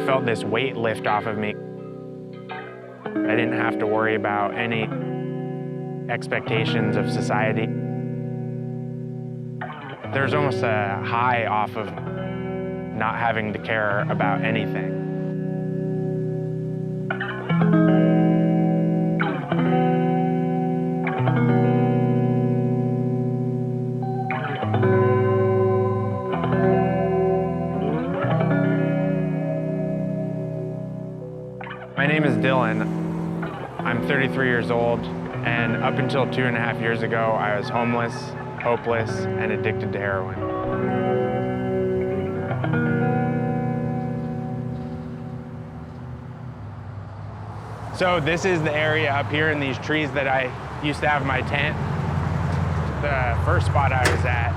felt this weight lift off of me. I didn't have to worry about any expectations of society. There's almost a high off of not having to care about anything. My name is Dylan. I'm 33 years old, and up until 2.5 years ago, I was homeless, hopeless, and addicted to heroin. So this is the area up here in these trees that I used to have my tent. The first spot I was at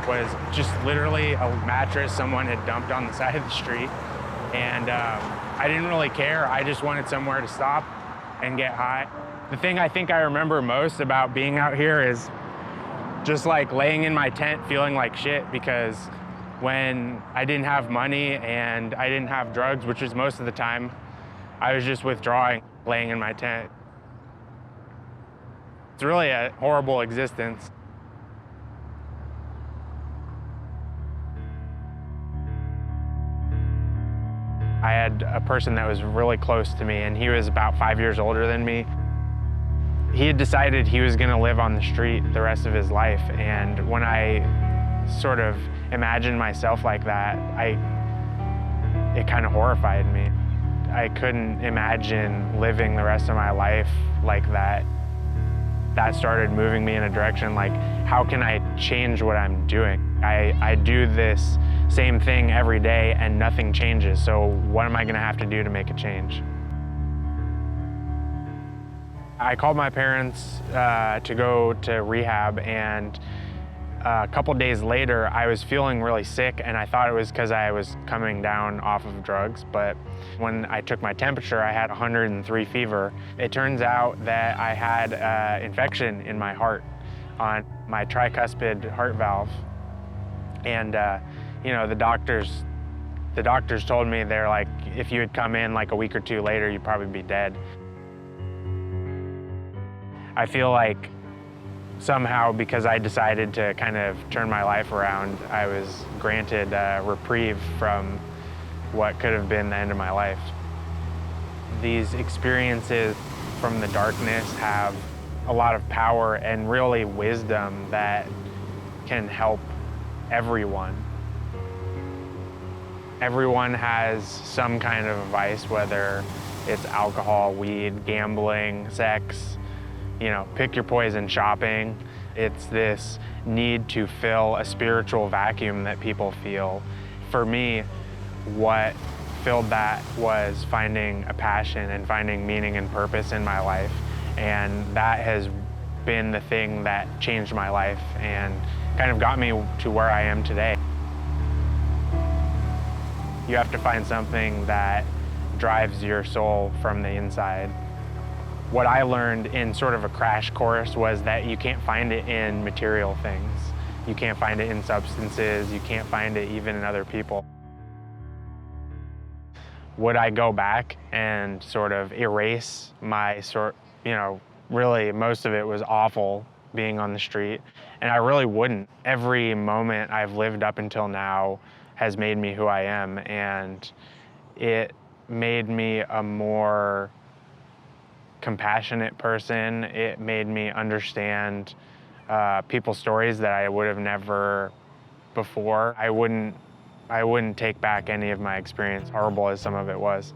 was just literally a mattress someone had dumped on the side of the street. And I didn't really care. I just wanted somewhere to stop and get high. The thing I think I remember most about being out here is just like laying in my tent feeling like shit, because when I didn't have money and I didn't have drugs, which was most of the time, I was just withdrawing, laying in my tent. It's really a horrible existence. I had a person that was really close to me, and he was about 5 years older than me. He had decided he was gonna live on the street the rest of his life, and when I sort of imagined myself like that, it kind of horrified me. I couldn't imagine living the rest of my life like that. That started moving me in a direction like, how can I change what I'm doing? I do this same thing every day and nothing changes, so what am I gonna have to do to make a change? I called my parents to go to rehab, and a couple days later, I was feeling really sick, and I thought it was because I was coming down off of drugs, but when I took my temperature, I had 103 fever. It turns out that I had infection in my heart, on my tricuspid heart valve. And you know, the doctors told me, they're like, if you had come in like a week or two later, you'd probably be dead. I feel like somehow, because I decided to kind of turn my life around, I was granted a reprieve from what could have been the end of my life. These experiences from the darkness have a lot of power and really wisdom that can help everyone. Everyone has some kind of vice, whether it's alcohol, weed, gambling, sex, you know, pick your poison, shopping. It's this need to fill a spiritual vacuum that people feel. For me, what filled that was finding a passion and finding meaning and purpose in my life. And that has been the thing that changed my life and kind of got me to where I am today. You have to find something that drives your soul from the inside. What I learned in sort of a crash course was that you can't find it in material things. You can't find it in substances. You can't find it even in other people. Would I go back and sort of erase my really most of it was awful being on the street, and I really wouldn't. Every moment I've lived up until now has made me who I am, and it made me a more compassionate person. It made me understand people's stories that I would have never before. I wouldn't take back any of my experience, horrible as some of it was.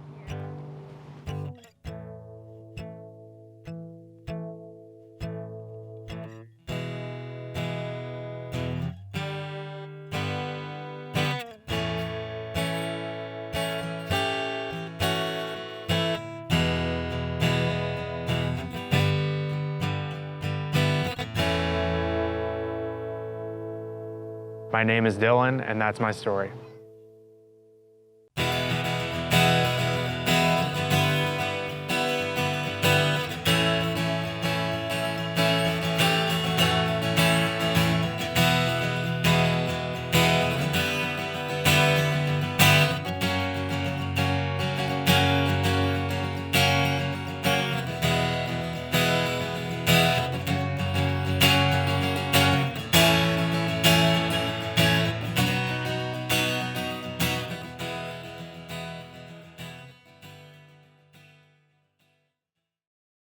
My name is Dylan, and that's my story.